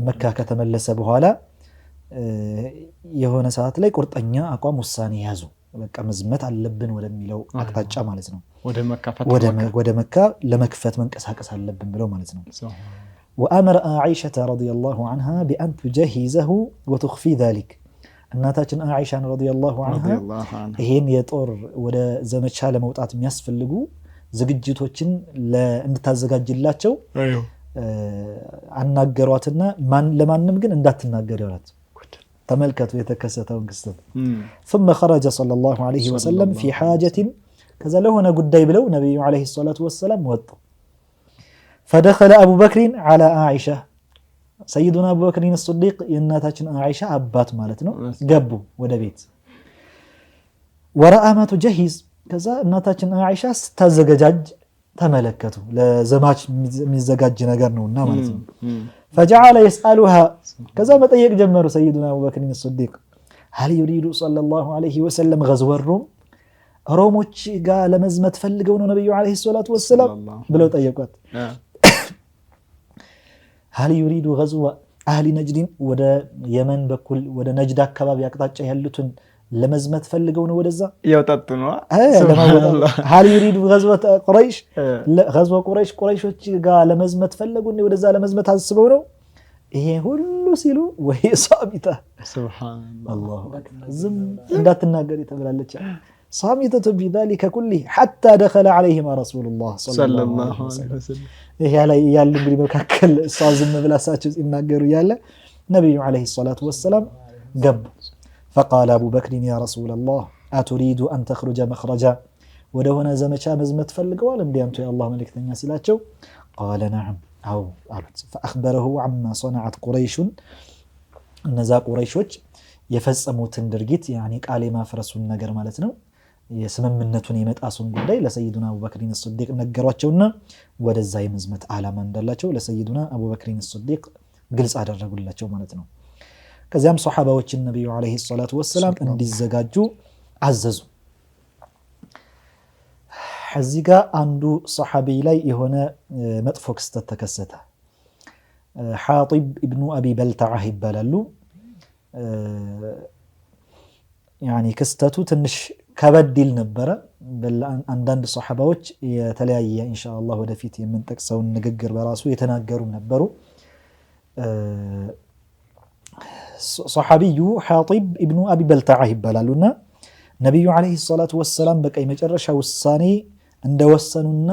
መካ ከተመለሰ በኋላ የሆነ ሰዓት ላይ ቁርጠኛ አቋም ውሳኔ ያዙ። በቃ መዝመት አለብን ወደሚለው አቅጣጫ ማለት ነው። ወደ መካ ለመክፈት መንቀሳቀስ አለብን ብለው ማለት ነው። وأمر عائشة رضي الله عنها بأن تجهزه وتخفي ذلك እናታችን አኢሻን ረዲየላሁ ዐንሃ ይሄን የጦር ወደ ዘመቻ ለመውጣት የሚያስፈልጉ ዝግጅቶችን እንድታዘጋጅላቸው አናገሯትና ለማንም ግን እንዳትናገር ያላት። ተመልከቱ የተከሰተውን ክስተት። ثم خرج صلى الله عليه وسلم في حاجة ከዛ ለሆነ ጉዳይ ብለው ነብዩ አለይሂ ሰላቱ ወሰለም ወጡ። فدخل أبو بكر على عائشة ሰይዱና አቡበክር الصديق የእናታችን አኢሻ አባት ማለት ነው ገቡ ወደ ቤት። ወራአ ማ تجهز ከዛ እናታችን አኢሻ ስታዘጋጅ ተመለከቱ። ለዘማች የሚዘጋጅ ነገር ነውና ማለት ነው። فجعل يسألها ከዛ መጠየቅ ጀመሩ ሰይዱና አቡበክር الصديق هل يريد صلى الله عليه وسلم غزو الروم ሮሞች ጋር ለመዝመት ፈልገው ነው ነብዩ አለይሂ ሰላቱ ወሰለም ብለው ጠየቋት። هل يريد غزو أهل نجد ወደ የመን በኩል ወደ ነጅድ አካባቢ አቅጣጫ ያሉትን ለመዝመት ፈልገው ነው ወደዛ ያውጣጡ ነው። هل يريد غزو قريش غزو قريሾች ጋር ለመዝመት ፈልገው ነው ወደዛ ለመዝመት አስበው ነው። ይሄ ሁሉ ሲሉ ወይ ሳሚታ ሱብሃንአላህ ዝም እንዳትናገር ተብላለች። صامتة بذلك كله حتى دخل عليهما رسول الله صلى الله عليه وسلم ይሄ ላይ ያሉ እንግዲህ መካከል ሷዝም ብላሳቸው ሲናገሩ ያለ ነብዩ አለይሂ ሰላቱ ወሰለም ገብ فقال ابو بكر يا رسول الله اتريد ان تخرج مخرجا ወደ ሆነ ዘመቻ መዝመት ፈልገዋል እንዴ አንተ የአላህ መልእክተኛ ሲላቸው قال نعم او አሉት فاخبره عما صنعت قريش እነዛ ቁረይሾች የፈጸሙትን ድርጊት ያኒ ቃል ማፍረሱን ነገር ማለት ነው የስምምነቱን የመጣሱን ጉዳይ ለሰይዱና አቡበክር الصديق ነገሯቸውና ወደዛ የመዝመት ዓላማ እንዳላቸው ለሰይዱና አቡበክር الصديق ግልጽ አደረጉላቸው ማለት ነው። ከዚያም ሱሐባዎችን ነብዩ አለይሂ ሰላቱ ወሰለም እንዲዘጋጁ አዘዙ። እዚህ ጋር አንዱ ሱሐቢ ላይ የሆነ መጥፎ ክስተት ተከሰተ። ሐጢብ ኢብኑ አቢ በልተዓ ይባላሉ። ያኒ ክስተቱ ትንሽ ከበድል ነበረ። አንዳንድ ሱሐባዎች የተለያየ ኢንሻአላህ ወደፊት የምንጠቅሰውን ንግግር በራሱ የተናገሩ ነበሩ። ሱሐቢዩ ሐጢብ ኢብኑ አቢ በልተዓ ይባላሉና ነብዩ አለይሂ ሰላቱ ወሰለም በቀይ መጨረሻ ውሳኔ እንደወሰኑና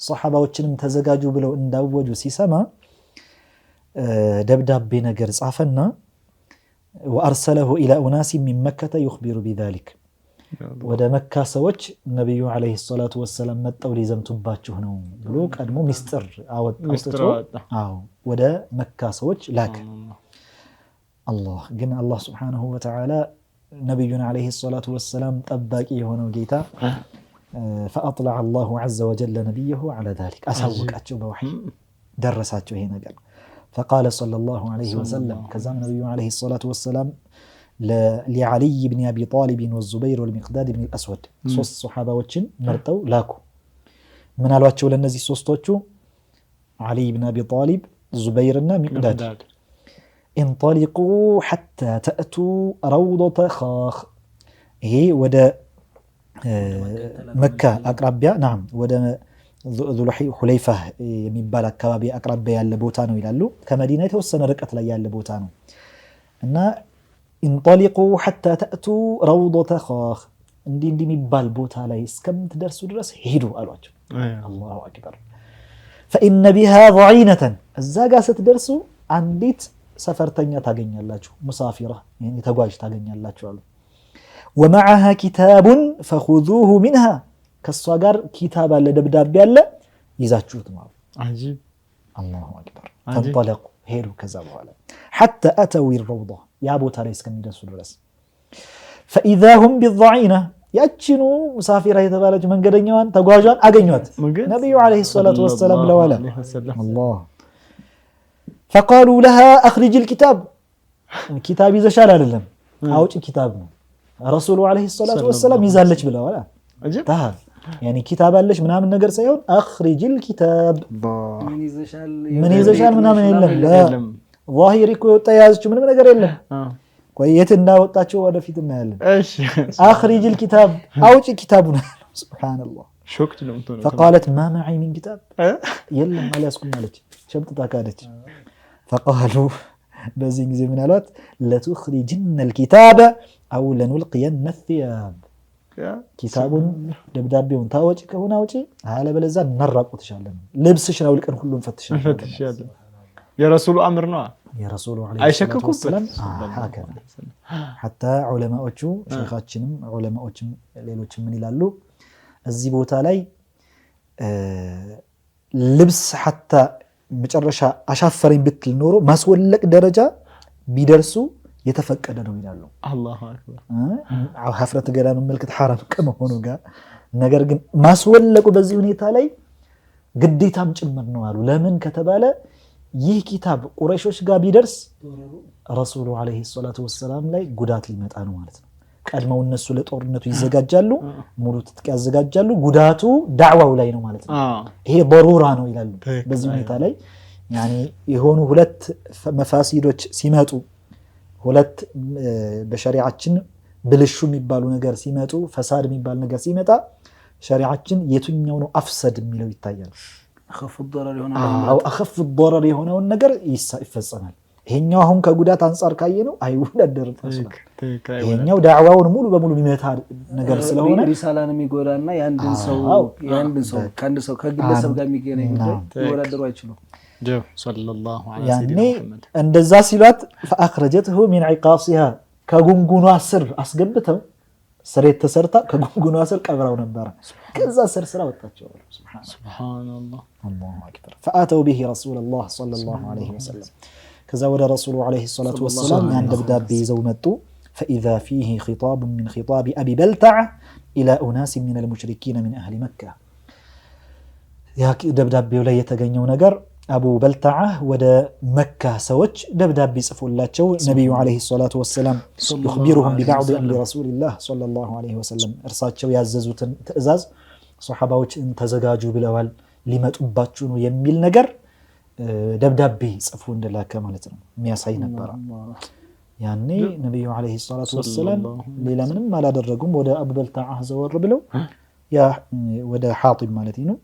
ሱሐባዎችንም ተዘጋጁ ብለው እንዳወጁ ሲሰማ ደብዳቤ ነገር ጻፈና ወአርሰለሁ ኢላ ኡናስ ሚን መከተ ይخبሩ بذلك ወደ መካ ሰዎች ነብዩ አለይሂ ሰላቱ ወሰለም መጣው ሊዘምቱባችሁ ነው ብሎ ቀድሞ ሚስጥር አወጣው። አዎ ወደ መካ ሰዎች ላከ። አላህ ግን አላህ Subhanahu Wa Ta'ala ነብዩን አለይሂ ሰላቱ ወሰለም ጠባቂ የሆነው ጌታ فأطلع الله عز وجل نبيه على ذلك أسوقاتቸው በወህይ ደረሳቸው ይሄ ነገር فقال صلى الله عليه وسلم كزام النبي عليه الصلاة والسلام لعلي بن أبي طالب والزبير والمقداد بن الأسود ሶስት ሱሐባዎችን መርጠው ላኩ። ምን አሏቸው ለነዚህ ሶስቶቹ? علي بن أبي طالب زبيرنا مقداد انطلقوا حتى تأتوا روضة خاخ ይሄ ወደ መካ አቅራቢያ ናም ወደ ዙልሁለይፋ የሚባል አካባቢ አቅራቢያ ያለ ቦታ ነው ይላሉ። ከመዲና የተወሰነ ርቀት ላይ ያለ ቦታ ነው እና انطلقوا حتى تأتوا روضة خاخ እንዲህ የሚባል ቦታ ላይ እስከምትደርሱ ድረስ ሄዱ አሏቸው። አላሁ አክበር فإن بها ضعينة እዛ ጋር ስትደርሱ አንዲት ሰፈርተኛ ታገኛላችሁ፣ ሙሳፊራ يعني ተጓዥ ታገኛላችሁ አሉ። ومعها كتاب فخذوه منها ከሷ ጋር ኪታብ አለ ደብዳቤ አለ ይዛችሁት ማለት አጂብ አላሁ አክበር فانطلقوا ሄዱ ከዛ በኋላ حتى أتوا الروضة ያ ቦታ ላይ እስከሚደርሱ ድረስ فإذا هم بالضعينة ያቺኑ ሙሳፊራ የተባለች መንገደኛዋን ተጓዣን አገኟት ነብዩ አለይሂ ሰላቱ ወሰለም ለዋላ አላህ فقالوا لها أخرج الكتاب كتاب ይዘሻል አይደለም አውጪ ኪታብ ነው ረሱሉ አለይሂ ሰላቱ ወሰለም ይዛለች ብለዋል። ታህ يعني كتاب አለሽ ምናምን ነገር ሳይሆን أخرج الكتاب ምን ይዘሻል ምናምን የለም ዛሂር እኮ ተያዝች ምንም ነገር የለም። ቆየት እንዳወጣቸው ወደፊት እናያለን። እሺ أخرج الكتاب አውጪ ኪታቡን ሱብሃንአላህ ሾክት ነው እንትን فقالت ما معي من كتاب የለም አልያዝኩም አለች። ሸምጥታ ካደች فقالوا በዚህ ጊዜ ምን አሏት? لتخرجن الكتاب أو لنلقين الثياب ኪታቡን ደብዳቤውን ታወጪ ከሆነ አውጪ አለበለዛ እናራቁትሻለን ልብስሽን አውልቀን ሁሉን ፈትሻለን። የረሱሉ አምር ነው የረሱሉ አለይሂ ሰላቱ ወሰለም ሀከዛ حتى ዑለማዎቹ ሼኻችንም ዑለማዎችም ሌሎችም ምን ይላሉ እዚህ ቦታ ላይ ልብስ حتى መጨረሻ አሻፈረኝ ብትል ኖሮ ማስወለቅ ደረጃ ቢደርሱ የተፈቀደ ነው ይላሉ። አላሁ አክበር ሀፍረት ገላ መመልከት حرام ከመሆኑ ጋር ነገር ግን ማስወለቁ በዚህ ሁኔታ ላይ ግዴታም ጭምር ነው አሉ። ለምን ከተባለ ይህ ኪታብ ቁረይሾች ጋር ቢደርስ ረሱሉ አለይሂ ሰላቱ ወሰለም ላይ ጉዳት ሊመጣ ነው ማለት ነው። ቀድመው እነሱ ለጦርነቱ ይዘጋጃሉ፣ ሙሉ ትጥቅ ያዘጋጃሉ፣ ጉዳቱ ዳዕዋው ላይ ነው ማለት ነው። ይሄ ضرورة ነው ይላሉ። በዚህ ሁኔታ ላይ يعني የሆኑ ሁለት መፋሲዶች ሲመጡ ሁለት በሸሪዓችን ብልሹ የሚባሉ ነገር ሲመጡ ፈሳድ የሚባል ነገር ሲመጣ ሸሪዓችን የትኛው ነው አፍሰድ የሚለው ይታያል። አخف الضرر የሆነውን ነገር ይፈጸማል። ይሄኛው አሁን ከጉዳት አንፃር ካየነው አይወዳደርም ተስላም ይሄኛው ዳዕዋውን ሙሉ በሙሉ የሚመታ ነገር ስለሆነ ሪሳላን የሚጎዳና ያንድን ሰው ከአንድ ሰው ከግለሰብ ጋር የሚገናኝ ይወዳደሩ አይችሉም። ጀው ሰለላሁ ዐለይሂ ወሰለም እንደዛ ሲሏት فاخرجته من عقاصها ከጉንጉኗ ስር አስገብተው ስሬት ተሰርታ ከጉንጉኗ ስር ቀብራው ነበር። ከዛ ስር ስራ ወጣቸው። ሱብሃንአላህ አላሁ አክበር فاتوا به رسول الله صلى الله عليه وسلم ከዛ ወደ ረሱሉ አለይሂ ሰላቱ ወሰለም ያን ደብዳቤ ይዘው መጡ። فاذا فيه خطاب من خطاب ابي بلتع إلى أناس من المشركين من أهل مكة دبدابيو ላይ የተገኘው ነገር አቡ በልተዓ ወደ መካ ሰዎች ደብዳቤ ጽፎላቸው ነብዩ አለይሂ ሰላቱ ወሰለም يخبرهم ببعض امر رسول الله صلى الله عليه وسلم እርሳቸው ያዘዙትን ትእዛዝ ሱሐባዎች ተዘጋጁ ብለዋል ሊመጡባችሁ ነው የሚል ነገር ደብዳቤ ጽፎ እንደላከ ማለት ነው የሚያሳይ ነበር ያኔ ነብዩ አለይሂ ሰላቱ ወሰለም ሌላ ምንም አላደረጉም ወደ አቡ በልተዓ ዘወር ብለው ያ ወደ ሐጢብ ማለት ነው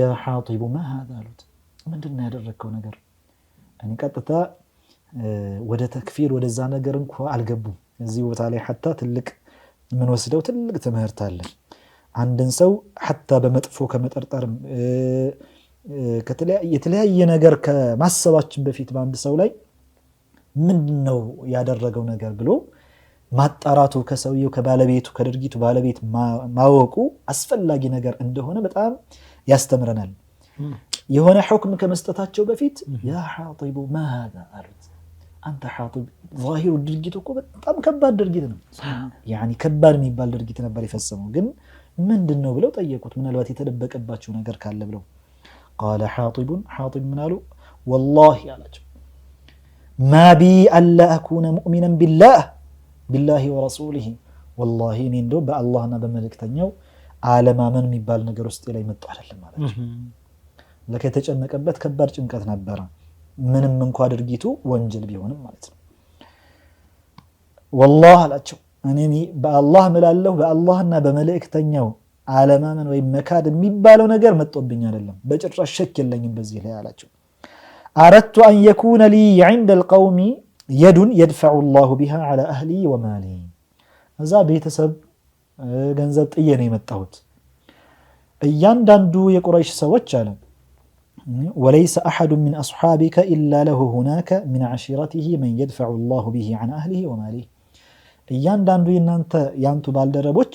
ያ ሐጢብ ما هذا አሉት ምንድነው ያደረከው ነገር እኔ ቀጥታ ወደ ተክፊር ወደዛ ነገር እንኳን አልገቡም እዚህ ቦታ ላይ حتى ትልቅ ምን ወስደው ትልቅ ትምህርት አለ አንድን ሰው حتى በመጥፎ ከመጠርጠር የተለያየ ነገር ከማሰባችን በፊት በአንድ ሰው ላይ ምንድነው ያደረገው ነገር ብሎ ማጣራቱ ከሰውየው ከባለቤቱ ከድርጊቱ ባለቤት ማወቁ አስፈላጊ ነገር እንደሆነ በጣም ያስተምረናል የሆነ ሁክም ከመስጠታቸው በፊት ያ ሐጢብ ما هذا አሉት አንተ ሐጢብ ዛሂሩ ድርጊቱ እኮ በጣም ከባድ ድርጊት ነው يعني ከባድ የሚባል ድርጊት ነበር የፈጸመው ግን ምንድነው ብለው ጠየቁት ምናልባት የተደበቀባቸው ነገር ካለ ብለው قال حاطب من قالوا والله አላቸው ما بي الا اكون مؤمنا بالله ورسوله والله እኔ እንደው በአላህና በመልእክተኛው አለማመን የሚባል ነገር ውስጥ ላይ መጣ አይደለም ማለት ለከ የተጨነቀበት ከባድ ጭንቀት ነበር ምንም እንኳን ድርጊቱ ወንጀል ቢሆንም ማለት ነው والله አላቸው እኔ በአላህ እምላለሁ በአላህና በመልእክተኛው አለማመን ወይ መካድ የሚባለው ነገር መጥቶብኝ አይደለም በጭራሽ ሸክ የለኝም በዚህ ላይ አላቸው አረቱ አን يكون لي عند القوم يد يدفع الله بها على اهلي ومالي እዛ ቤተሰብ ገንዘብ ጥዬ ነው የመጣሁት እያንዳንዱ የቁረይሽ ሰዎች አለ وليس احد من اصحابك الا له هناك من عشيرته من يدفع الله به عن اهله وماله እያንዳንዱ ያንቱ ባልደረቦች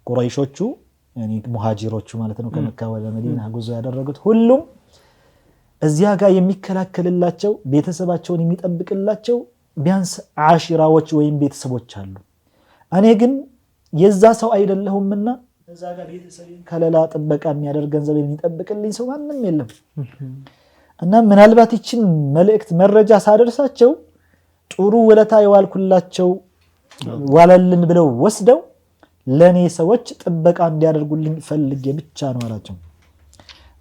ቁረይሾቹ يعني ሙሃጂሮቹ ማለት ነው ከመካ ወደ መዲና ጉዞ ያደረጉት ሁሉም እዚያ ጋር የሚከላከልላቸው ቤተሰባቸውን የሚጠብቅላቸው ቢያንስ አሽራዎች ወይም ቤተሰቦች አሉ እኔ ግን የዛ ሰው አይደለሁምና እዛ ጋር ቤተሰቤን ከለላ ጥበቃ የሚያደርግ ገንዘብ የሚጠብቅልኝ ሰው ማንንም የለም እና ምናልባት ይችን መልእክት መረጃ ሳደርሳቸው ጥሩ ወለታ ይዋልኩላቸው ዋለልን ብለው ወስደው ለኔ ሰዎች ጥበቃ እንዲያደርጉልኝ ፈልጌ ብቻ ነው አላቸው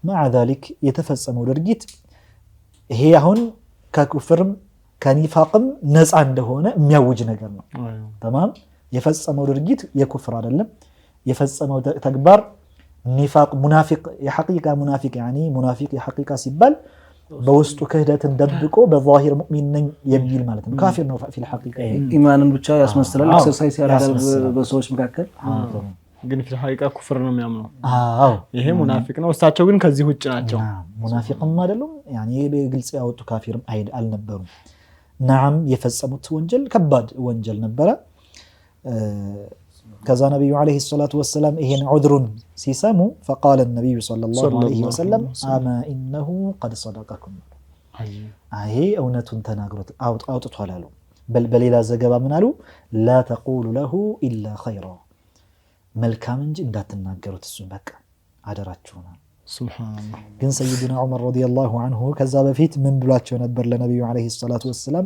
مع ذلك የተፈጸመው ድርጊት ይሄ አሁን ከኩፍርም ከኒፋቅም ነፃ እንደሆነ የሚያውጅ ነገር ነው تمام የፈጸመው ድርጊት የኩፍር አይደለም የፈጸመው ተግባር ኒፋቅ ሙናፊቅ የሐቂቃ ሙናፊቅ يعني ሙናፊቅ የሐቂቃ ሲባል በውስጡ ክህደትን ደብቆ በዛሂር ሙእሚን ነኝ የሚል ማለት ነው ካፊር ነው في الحقيقه ኢማንን ብቻ ያስመስላል ኤክሰርሳይዝ ያደርጋል በሰዎች መካከል ግን في الحقيقه ኩፍር ነው የሚያምነው ይሄ ሙናፊቅ ነው እሳቸው ግን ከዚህ ውጭ ናቸው ሙናፊቅም አይደሉም يعني በግልጽ ያወጡ ካፊርም አልነበሩም نعم የፈጸሙት ወንጀል ከባድ ወንጀል ነበር كذا نبي عليه الصلاة والسلام إهن عذر سيسامو فقال النبي صلى الله عليه وسلم أما إنه قد صدقكم هي أونة تناقرت أو تطلالو بل إلى زقبا منالو لا تقول له إلا خيرا ملكا من جندات الناقرت السنبك عدراتشونا سبحان الله كن سيدنا عمر رضي الله عنه كذاب فيت من بلاتشو نبر لنبي عليه الصلاة والسلام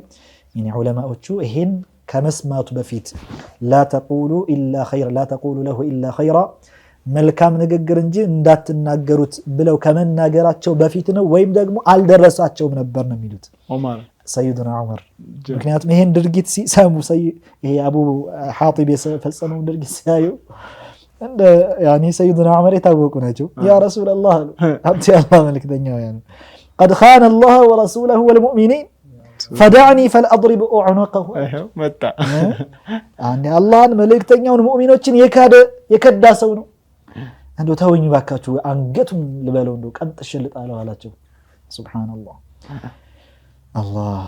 يعني علماء أتشو إهن كمسمات بفيت لا تقولوا إلا خير لا تقولوا له إلا خيرا መልካም ንግግር እንጂ እንዳትናገሩት ብለው ከመናገራቸው በፊት ነው ወይም ደግሞ አልደረሳቸውም ነበር ነው የሚሉት ዑመር ሰይዱና ዑመር ምክንያቱም ይሄን ድርጊት ሲሰሙ ይሄ አቡ ሐጢብ የፈጸመው ድርጊት ሲያዩ እንደ ያኒ ሰይዱና ዑመር የታወቁ ናቸው ያ ረሱላህ አብቲ አላህ መልክተኛው ያን قد خان الله ورسوله والمؤمنين فدعني فلأضرب عنقه متى يعني الله መልእክተኛውን ሙእሚኖችን የከዳ ሰው ነው አንዱ ተወኝ ባካችሁ አንገቱን ልበለው እንደው ቀንጥሽ ልጣለው አላቸው ሱብሃንአላህ الله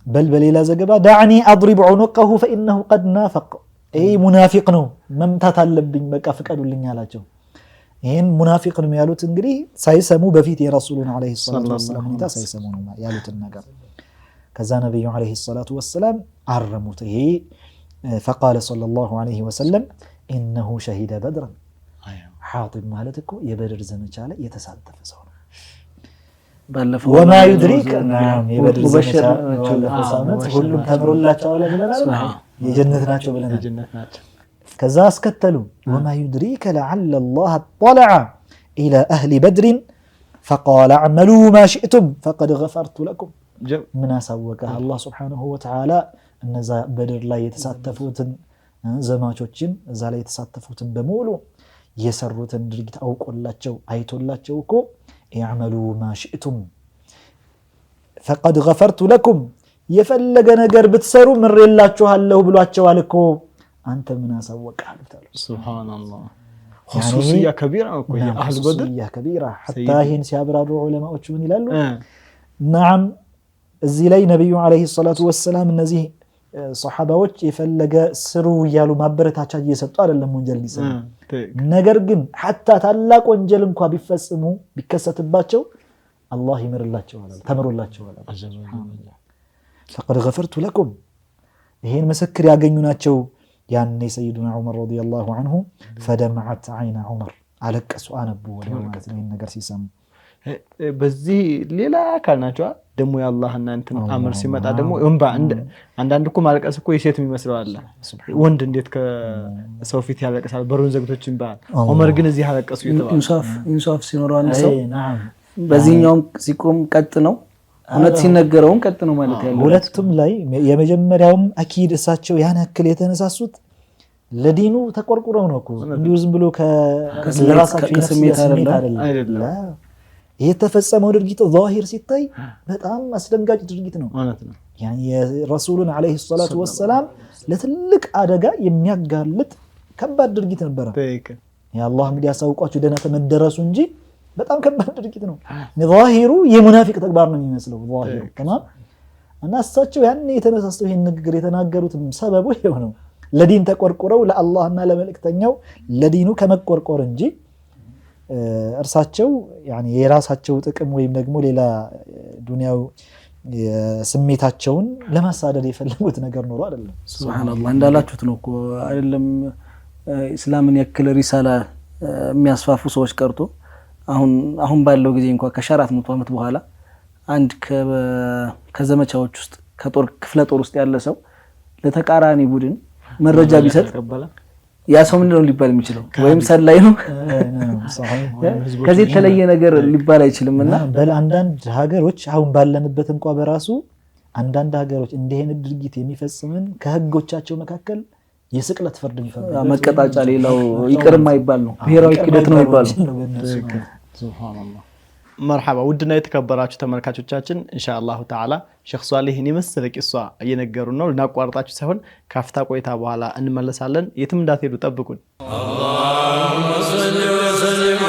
بل إلى زغبا دعني أضرب عنقه فإنه قد نافق أي منافق ነው መምታት አለብኝ በቃ ፍቀዱልኝ አላቸው ይሄን ሙናፊቅ ነው ያሉት እንግዲህ ሳይሰሙ በፊት የረሱሉን አለይሂ ሰላቱ ወሰለም ሁኔታ ሳይሰሙ ነው ያሉት ነገር ከዛ ነብዩ አለይሂ ሰላቱ ወሰለም አረሙት ይሄ فقال صلى الله عليه وسلم إنه شهد بدرا حاطب مالتكو يبدر زمቻ ላይ የተሳተፈ ሰው ነው ባለፈው وما يدريك نعم يبدر زمቻ ለፈሳመት ሁሉም ተምሮላቸዋል ብለናል የጀነት ናቸው ብለናል ከዛ አስከተሉ وما يدريك لعل الله اطلع إلى أهل بدر فقال اعملوا ما شئتم فقد غفرت لكم من አሳወቀህ አላህ Subhanahu Wa Ta'ala እነዛ በድር ላይ የተሳተፉትን ዘማቾችን እዛ ላይ የተሳተፉትን በሙሉ የሰሩትን ድርጊት አውቆላቸው አይቶላቸው እኮ اعملوا ما شئتم فقد غفرت لكم የፈለገ ነገር ብትሰሩ ምሬላችኋለሁ ብሏቸዋል እኮ አንተ ምን አሳወቀህ አሉታል ሱብሃንአላህ خصوصية كبيرة እኮ የአህል በድር خصوصية كبيرة حتى ይሄን ሲያብራሩ ዑለማዎች ምን ይላሉ نعم እዚህ ላይ ነብዩ አለይሂ ሰላቱ ወሰለም እነዚህ ሱሐባዎች የፈለገ ስሩ ይያሉ ማበረታቻ እየሰጡ አይደለም ወንጀል ሊሰሩ ነገር ግን حتى ታላቅ ወንጀል እንኳን ቢፈጽሙ ቢከሰትባቸው አላህ ይምርላቸዋል ተምሮላቸዋል فقد غفرت لكم ይሄን መስክር ያገኙ ናቸው ያኔ ሰይዱና ዑመር ረዲየላሁ ዐንሁ فدمعت عين عمر አለቀሱ አነቡ ወለማለት ነው ነገር ሲሰሙ በዚህ ሌላ አካል ናቸው ደሞ ያላህና እንትን አምር ሲመጣ ደሞ እንባ አንዳንድ እኮ ማለቀስ እኮ የሴት የሚመስለው አለ ወንድ እንዴት ከሰው ፊት ያለቀሳል በሩን ዘግቶች እንባ ዑመር ግን እዚህ ያለቀሱ ይተባል ኢንሳፍ ሲኖረው አንድ ሰው በዚህኛው ሲቆም ቀጥ ነው እውነት ሲነገረውም ቀጥ ነው ማለት ያለው ሁለቱም ላይ የመጀመሪያውም አኪድ እሳቸው ያን ያክል የተነሳሱት ለዲኑ ተቆርቁረው ነው እኮ እንዲሁ ዝም ብሎ ከራሳቸው ስሜት አይደለም የተፈጸመው ድርጊት ዛሂር ሲታይ በጣም አስደንጋጭ ድርጊት ነው ማለት ነው يعني የረሱሉን አለይሂ ሰላቱ ወሰለም ለትልቅ አደጋ የሚያጋልጥ ከባድ ድርጊት ነበር ያአላህ እንግዲህ ያሳውቃችሁ ደህና ተመደረሱ እንጂ በጣም ከባድ ድርጊት ነው ዛሂሩ የሙናፊቅ ተግባር ነው የሚመስለው ዛሂሩ ተማም እና እሳቸው ያን የተነሳስተው ይሄን ንግግር የተናገሩት ሰበቡ ይሄው ነው ለዲን ተቆርቆረው ለአላህና ለመልእክተኛው ለዲኑ ከመቆርቆር እንጂ እርሳቸው يعني የራሳቸው ጥቅም ወይም ደግሞ ሌላ ዱንያው ስሜታቸውን ለማሳደድ የፈለጉት ነገር ኖሮ አይደለም ሱብሃንአላህ እንዳላችሁት ነው እኮ አይደለም እስላምን ያክል ሪሳላ የሚያስፋፉ ሰዎች ቀርቶ አሁን ባለው ጊዜ እንኳን ከ400 ዓመት በኋላ አንድ ከዘመቻዎች ውስጥ ከጦር ክፍለ ጦር ውስጥ ያለ ሰው ለተቃራኒ ቡድን መረጃ ቢሰጥ ያ ሰው ምንድነው ሊባል የሚችለው ወይም ሰላይ ነው ከዚህ የተለየ ነገር ሊባል አይችልምና በአንዳንድ ሀገሮች አሁን ባለንበት እንኳን በራሱ አንዳንድ ሀገሮች እንደሄነ ድርጊት የሚፈጽምን ከህጎቻቸው መካከል የስቅለት ፍርድ የሚፈርዱ መቀጣጫ ሌላው ይቅርማ ይባል ነው ብሔራዊ ክደት ነው ይባል ሱብሃንአላህ مرحبا ودنا የተከበራችሁ ተመልካቾቻችን ኢንሻአላህ ተዓላ ሼክ ሷሊህን የመሰለ ቂሷ እየነገሩን ነው ልናቋርጣችሁ ሳይሆን ካፍታ ቆይታ በኋላ እንመለሳለን የትም እንዳትሄዱ ጠብቁን አላሁመ ሰሊ ወሰለም